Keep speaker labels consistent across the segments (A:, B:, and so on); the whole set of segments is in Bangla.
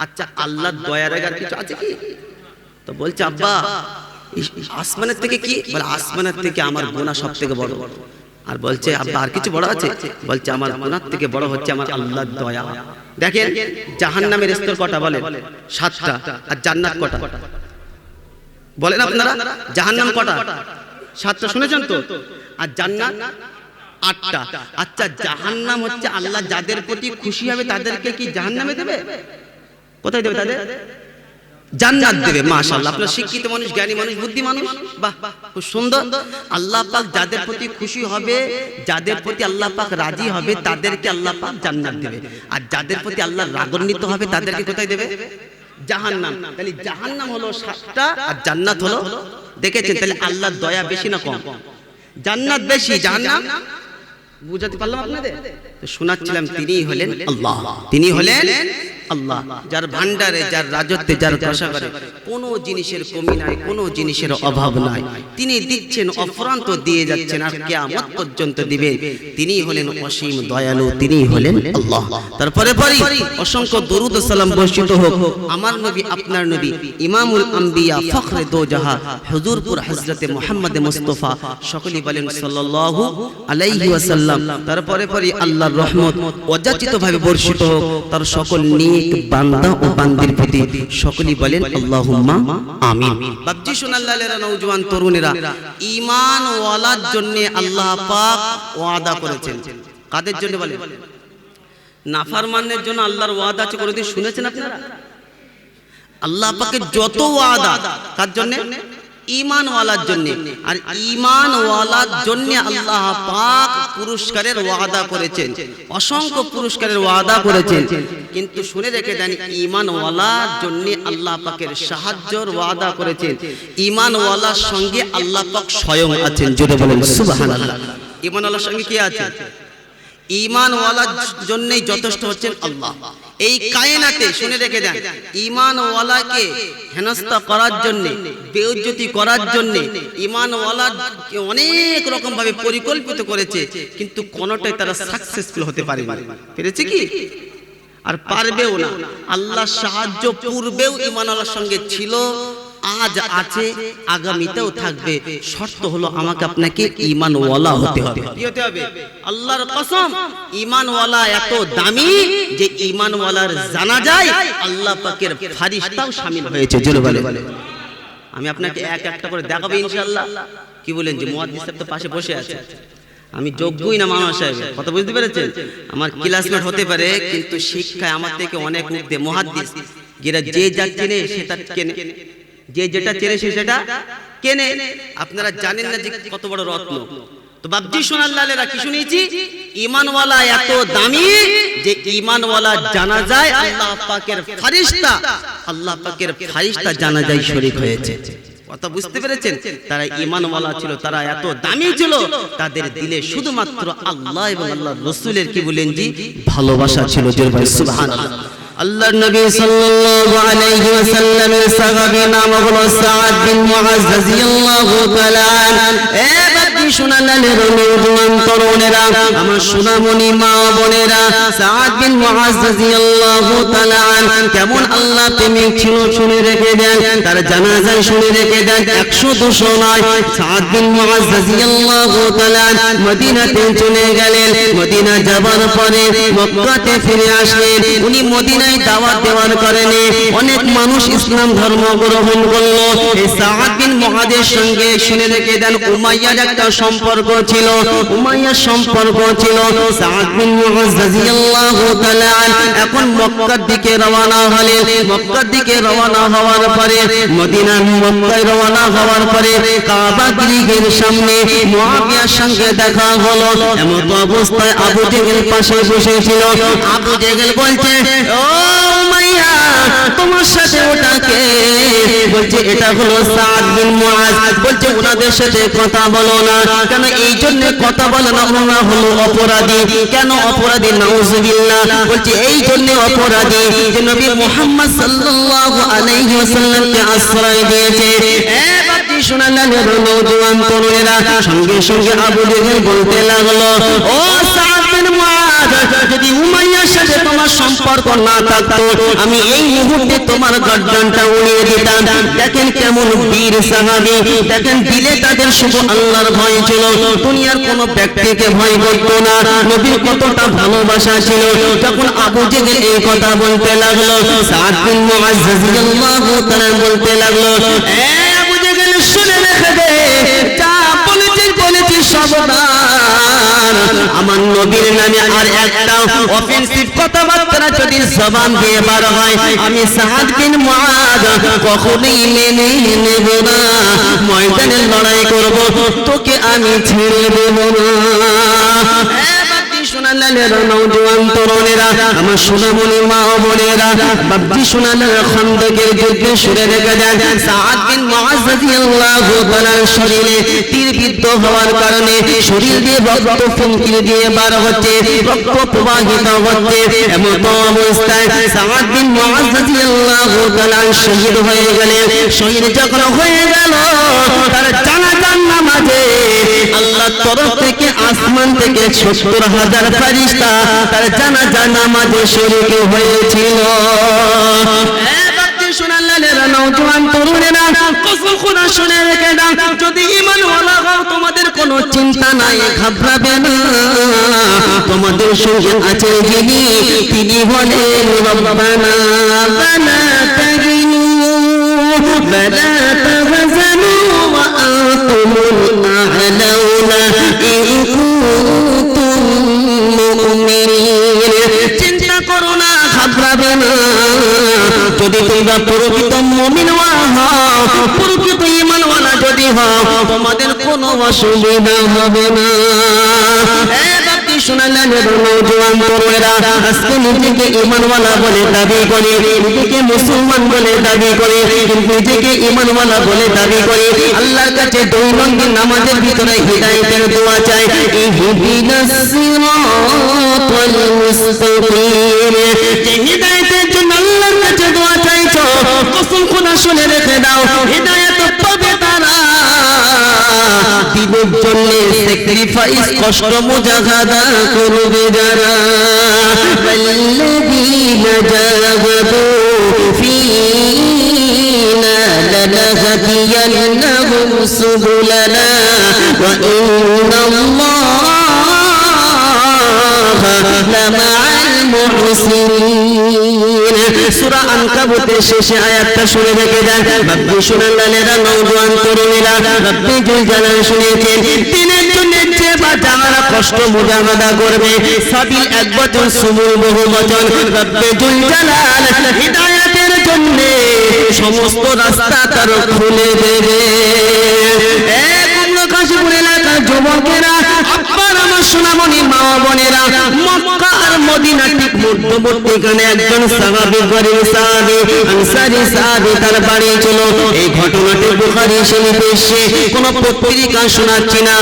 A: আচ্ছা আল্লাহর দয়ার আগে আর কিছু আছে কি? তো বলছে আব্বা আসমানের থেকে কি? বলে আসমানের থেকে আমার গুনাহ সবথেকে বড়। আর বলছে আব্বা আর কিছু বড় আছে? বলছে আমার গুনাহ থেকে বড় হচ্ছে আমার আল্লাহর দয়া। দেখেন জাহান্নামের স্তর কটা বলেন? 7টা। আর জান্নাত কটা বলেন আপনারা? জাহান্নাম কটা? 7টা, শুনেছেন তো? আর জান্নাত 8টা। আচ্ছা জাহান্নাম হচ্ছে আল্লাহ যাদের প্রতি খুশি হবে তাদেরকে কি জাহান্নামে দেবে? কোথায় দেবে তাদের? জান্নাত দেবে। মাশাআল্লাহ, আপনারা শিক্ষিত মানুষ, জ্ঞানী মানুষ, বুদ্ধি মানুষ, বাহ খুব সুন্দর। আল্লাহ পাক যাদের প্রতি খুশি হবে, যাদের প্রতি আল্লাহ পাক রাজি হবে তাদেরকে আল্লাহ পাক জান্নাত দেবে। আর যাদের প্রতি আল্লাহ রাগান্বিত হবে তাদেরকে কোথায় দেবে? জাহান্নাম। তাহলে জাহান্নাম হলো 7টা আর জান্নাত হলো, দেখেছেন তাহলে আল্লাহর দয়া বেশি না কম? জান্নাত বেশি, জাহান্নাম। বুঝাতে পারলাম আপনাদের? তো শোনাচ্ছিলাম তিনিই হলেন আল্লাহ, তিনি হলেন আল্লাহ, যার ভান্ডারে, যার রাজত্বে, যার কোষাগারে কোনো জিনিসের কমি নাই, কোনো জিনিসের অভাব নাই। তিনি দিচ্ছেন, অফুরন্ত দিয়ে যাচ্ছেন, আর কিয়ামত পর্যন্ত দিবেন। তিনি হলেন অসীম দয়ালু, তিনি হলেন আল্লাহ। তারপরে পরে অসংখ্য দরুদ ও সালাম বর্ষিত হোক আমার নবী, আপনার নবী, ইমামুল আম্বিয়া, ফখরে দো জাহা, হুজুরপুর হযরতে মুহাম্মদ মুস্তাফা, সকলেই বলেন সাল্লাল্লাহু আলাইহি ওয়াসাল্লাম। তারপরে পরে আল্লাহর রহমত অযাচিতভাবে বর্ষিত হোক তার সকল নেক বান্দা ও বান্দির প্রতি, সকলেই বলেন আল্লাহুম্মা আমিন। বাপজি সোনাল্লাহেরা, নওজোয়ান তরুণেরা, ঈমান ওয়ালার জন্য আল্লাহ পাক ওয়াদা করেছেন। কাদের জন্য বলেন? নাফরমানদের জন্য আল্লাহর ওয়াদা আছে। কোনদিন শুনেছেন আপনারা? আল্লাহ পাকের যত ওয়াদা কার জন্য? ঈমান ওয়ালার জন্য। আর ঈমান ওয়ালার জন্য আল্লাহ পাক পুরস্কারের ওয়াদা করেছেন, অসংখ্য পুরস্কারের ওয়াদা করেছেন। কিন্তু শুনে রেখে দেন, ঈমান ওয়ালার জন্য আল্লাহ পাকের সাহায্যের ওয়াদা করেছেন। ঈমান ওয়ালার সঙ্গে আল্লাহ পাক স্বয়ং আছেন। জোরে বলেন সুবহানাল্লাহ। ঈমান ওয়ালার সঙ্গে কে আছে? ঈমান ওয়ালার জন্যই যথেষ্ট হচ্ছেন আল্লাহ। এই কায়নাতে শুনে রেখে দেন, ঈমান ওয়ালাকে হেনস্থা করার জন্য, বেইজ্জতি করার জন্য ঈমান ওয়ালাকে অনেক রকম ভাবে পরিকল্পিত করেছে, কিন্তু কোনটাই তারা সাকসেসফুল হতে পারেনি। পেরেছে কি? আর পারবেও না। আল্লাহর সাহায্য পূর্বেও ঈমান ওয়ালার সঙ্গে ছিল, আজ আছে, আগামীতেও থাকবে। শর্ত হলো আমাকে আপনাকে ঈমান ওয়ালা হতে হবে। কি হতে হবে? আল্লাহর কসম, ঈমান ওয়ালা এত দামি যে ঈমান ওয়ালার জানাজায় আল্লাহ পাকের ফেরেশতাও শামিল হয়েছে। জোরে বলে। আমি আপনাকে এক একটা করে দেখাবো ইনশাআল্লাহ। কি বলেন? যে মুয়াজ্জিজ সাহেব তো পাশে বসে আছে, আমি যোগ্যই না মাওলানা সাহেব, কথা বুঝতে পেরেছেন? আমার ক্লাসমেট হতে পারে, কিন্তু শিক্ষায় আমার থেকে অনেক ঊর্ধ্বে। মুহাদ্দিস যারা যে যা চেনে সেটা কেনে, যে যেটা চেনে সে সেটা কেনে। আপনারা জানেন না যে কত বড় রত্ন। তো বাপজি সোনাল্লাহেরা, কি শুনেছি? ঈমানওয়ালা এত দামি যে ঈমানওয়ালা জানাজায় আল্লাহ পাকের ফেরেশতা, আল্লাহ পাকের ফেরেশতা জানাজায় শরীক হয়েছে। কথা বুঝতে পেরেছেন? তারা ঈমানওয়ালা ছিল, তারা এত দামি ছিল, তাদের দিলে শুধুমাত্র আল্লাহ এবং আল্লাহর রাসূলের কি বলেন জি ভালোবাসা ছিল। জোরে বলেন সুবহানাল্লাহ। আল্লাহর নবী সাল্লাল্লাহু আলাইহি ওয়াসাল্লামের সাহাবী নাম হলো সাদ বিন মুআজ রাদিয়াল্লাহু তাআলা আনহু। এ বাপজি সোনাল্লাহের নওজোয়ান তরুণেরা, আমার সোনামণি মা বোনেরা, সাদ বিন মুআজ রাদিয়াল্লাহু তাআলা আনহু কেমন আল্লাহ প্রেমিক ছিল শুনে রেখে দেন। তার জানাজায় শুনে রেখে দেন 100-200 নয়। সাদ বিন মুআজ রাদিয়াল্লাহু তাআলা মদিনাতে চলে গেলেন। মদিনা যাবার পরে মক্কাতে ফিরে আসলেন। উনি মদিনা দাওয়াত দেওয়ার কারণে অনেক মানুষ ইসলাম ধর্ম গ্রহণ করলো। এই সাদ বিন মুআজের সঙ্গে শুনে রেখে দেন উমাইয়ার একটা সম্পর্ক ছিল। উমাইয়ার সম্পর্ক ছিল। সাদ বিন মুআজ রাদিয়াল্লাহু তাআলা এখন মক্কার দিকে রওনা হলেন। মক্কার দিকে রওনা হওয়ার পরে মদিনা মক্কায় রওনা হওয়ার পরে কাবা শরীফের সামনে মুআবিয়ার সঙ্গে দেখা হলো। এমন অবস্থায় আবু জেহেল পাশে বসেছিল। আবু জেহেল বলছে, ও উমাইয়া, তোমার সাথে ওটা কে? বলছে এটা হলো সাদ বিন মুআজ। বলছে ওনাদের সাথে কথা বলো না। কেন? এই জন্য কথা বলে না, ওনারা হলো অপরাধী। কেন অপরাধী? নাউজুবিল্লাহ। বলছে এই জন্য অপরাধী যে নবী মুহাম্মদ সাল্লাল্লাহু আলাইহি ওয়াসাল্লামকে আশ্রয় দিয়েছে। এ বাপজি সোনাল্লাহের নওজোয়ান তরুণেরা, সঙ্গে সঙ্গে আবু জেহেল বলতে লাগলো, ও সাদ বিন মুআজ, যদি উমাইয়ার সাথে তোমার সম্পর্ক না থাকতো আমি এই মুহূর্তে তোমার গর্দানটা উড়িয়ে দিতাম। দেখেন কেমন বীর সাহাবী, দেখেন দিলে তাদের শুধু আল্লাহর ভয় ছিল, দুনিয়ার কোনো ব্যক্তিকে ভয় করতো না। নবীর কতটা ভালোবাসা ছিল। যখন আবু জেহেল এই কথা বলতে লাগলো, সাদ বিন মুআয রাদিয়াল্লাহু তাআলা বলতে লাগলো, এ আবু জেহেল শুনে রেখে দে, যা বলেছিস সাবধান, আমার নবীর নামে আর একটা অফেন্সিভ কথাবার্তা যদি জবান দিয়ে বার হয় আমি সাদ বিন মুআয কখনোই মেনে নেব না। ময়দানে লড়াই করব, তোকে আমি ছেড়ে দেব না। নওজোয়ান তরুণেরা, আমার সোনামণি মা ও বোনেরা, বাপজি শোনালেন খন্দকের যুদ্ধে শুনে রেখে দেন সাদ বিন মুআয রাদিয়াল্লাহু তাআলার শরীরে তীরবিদ্ধ হওয়ার কারণে শরীর দিয়ে রক্ত ফুলকি দিয়ে বার হচ্ছে, রক্ত প্রবাহিত হচ্ছে। এমন অবস্থায় সাদ বিন মুআয রাদিয়াল্লাহু তাআলা শহীদ হয়ে গেলেন। শহীদ যখন হয়ে গেল, তার জানাজার নামাজে আল্লাহর তরফ থেকে আসমান থেকে ৭০,০০০ ফেরেশতা তার জানাজার নামাজে শরীক হয়েছিল। নওজোয়ান তরুণেরা, কসম খোদা শুনে রেখে দাও, যদি ঈমানওয়ালা হও তোমাদের কোনো চিন্তা নাই, ঘাবড়াবে না। তোমাদের সঙ্গে আছে যিনি, তিনি বলেন রব্বানা ওয়ালা তাহিনু ওয়ালা তাহজানু ওয়া আনতুমুল আ'লাউনা ইন কুনতুম মুমিনিন। চিন্তা করো না, ঘাবড়াবে না। যদি তোমরা প্রকৃত মুমিন হও, প্রকৃত ঈমানওয়ালা যদি হও, তোমাদের কোনো অসুবিধা হবে না। শোনালেন নওজোয়ান তরুণেরা, আজকে নিজেকে ঈমানওয়ালা বলে দাবি করে, নিজেকে মুসলমান বলে দাবি করে, নিজেকে ঈমানওয়ালা বলে দাবি করে, আল্লাহর কাছে দৈনন্দিন নামাজের ভিতরে হিদায়াতের দোয়া চাই, ইহদিনাস সিরাতাল মুস্তাকিম। যে হিদায়াতের জন্য আল্লাহর কাছে দোয়া চাইছো, কসম খোদা শুনে রেখে দাও, হিদায়াত পাবে তারা দিনের জন্য স্যাক্রিফাইস, কষ্ট মুজাহাদা করবে যারা। ওয়াল্লাযীনা জাহাদু ফীনা লানাহদিয়ান্নাহুম সুবুলানা ওয়া ইন্নাল্লাহা লামাআল মুহসিনিন। সূরা আনকাবুতের শেষে আয়াতটা শুনে রেখে দেন। বাপজি শোনালেন নওজোয়ান তরুণেরা, রব্বে জুল জালাল শুনেছেন, দিনের জন্য যে বা যারা কষ্ট মুজাহাদা করবে, সাবিল এক বচন, সুবুল বহু বচন। রব্বে জুল জালাল হিদায়াতের জন্য সমস্ত রাস্তা তার খুলে দেবে। কাশীপুর এলাকার যুবকেরা, আব্বার আমার সোনামণি মা বোনেরা, মক্কা আর মদিনা ঠিক মধ্যবর্তীখানে একজন সাহাবী, গরীব সাহাবী, আনসারী সাহাবী তার বাড়ি ছিল। এই ঘটনাটি বুখারী শরীফে এসেছে। কোনো পত্রিকা শোনাচ্ছি না,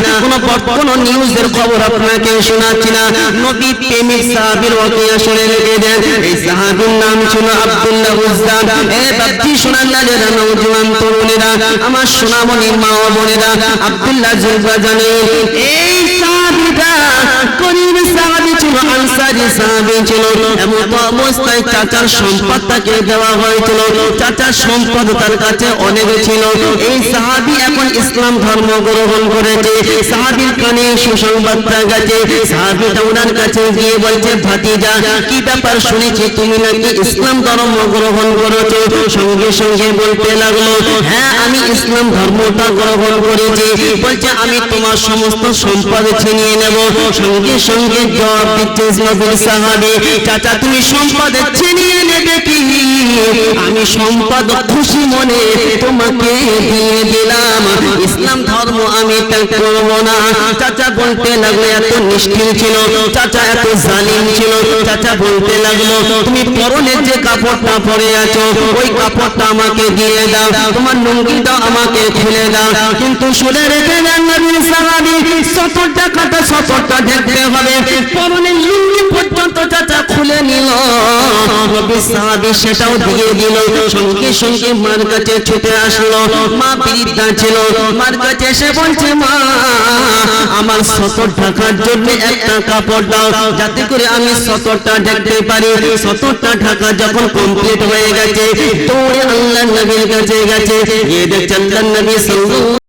A: কোনো নিউজের খবর আপনাকে শোনাচ্ছি না, নবী প্রেমিক সাহাবীর ওয়াকিয়া শুনে রেখে দেন। এই সাহাবীর নাম ছিল আব্দুল্লাহ উজ্জা। বাপজি শোনালেন নওজোয়ান তরুণেরা, আমার সোনামণি মা বোনেরা, আব্দুল্লাহ জুলবাজানি এই সাহাবীটা গরীব সাহাবী ছিল, আনসারী সাহাবী ছিল। এমন অবস্থায় চাচার সম্পদ তাকে দেওয়া হয়েছিল। চাচার সম্পদ তার কাছে অনেক ছিল। এই সাহাবী এখন ইসলাম ধর্ম গ্রহণ করেছে। সাহাবীর কানে সুসংবাদটা গেছে। সাহাবীটা ওনার কাছে গিয়ে বলছে, ভাতিজা কি ব্যাপার, শুনেছি তুমি নাকি ইসলাম ধর্ম গ্রহণ করেছো। সঙ্গে সঙ্গে বলতে লাগলো, হ্যাঁ আমি ইসলাম ধর্মটা গ্রহণ করেছি। বলছে, আমি তোমার সমস্ত সম্পদ ছিনিয়ে নেব। সঙ্গে সঙ্গে জবাব দিচ্ছে নবীর সাহাবী, চাচা তুমি সম্পদ ছিনিয়ে নেবে কি? আমি সম্পদ খুশি মনে তোমাকে দিয়ে দিলাম, ইসলাম ধর্ম আমি ত্যাগ করব না। চাচা বলতে লাগলো, এত নিষ্ঠুর ছিল চাচা, এত জালিম ছিল চাচা। বলতে লাগলো, তুমি পরনে যে কাপড়টা পরে আছো ওই কাপড়টা আমাকে দিয়ে দাও, তোমার লুঙ্গিটা আমাকে খুলে দাও। কিন্তু শুনে রেখে দেন নবীর সাহাবী, ৭০ টাকাটা ৭০টা দেখতে হবে। পরনে লুঙ্গি পর্যন্ত চাচা খুলে নিল। নবীর সাহাবী সেটাও দিয়ে দিল। সঙ্গে সঙ্গে মার কাছে ছুটে আসলো। মা বৃদ্ধা ছিল, মার কাছে এসে বলছে, মা আমার সতর ঢাকার জন্য একটা কাপড় দাও, যাতে করে আমি সতরটা ঢাকতে পারি। সতরটা ঢাকা যখন কমপ্লিট হয়ে গেছে, দৌড়ে আল্লাহর নবীর কাছে গেছে। গিয়ে দেখছে আল্লাহর নবী সাল্লাল্লাহু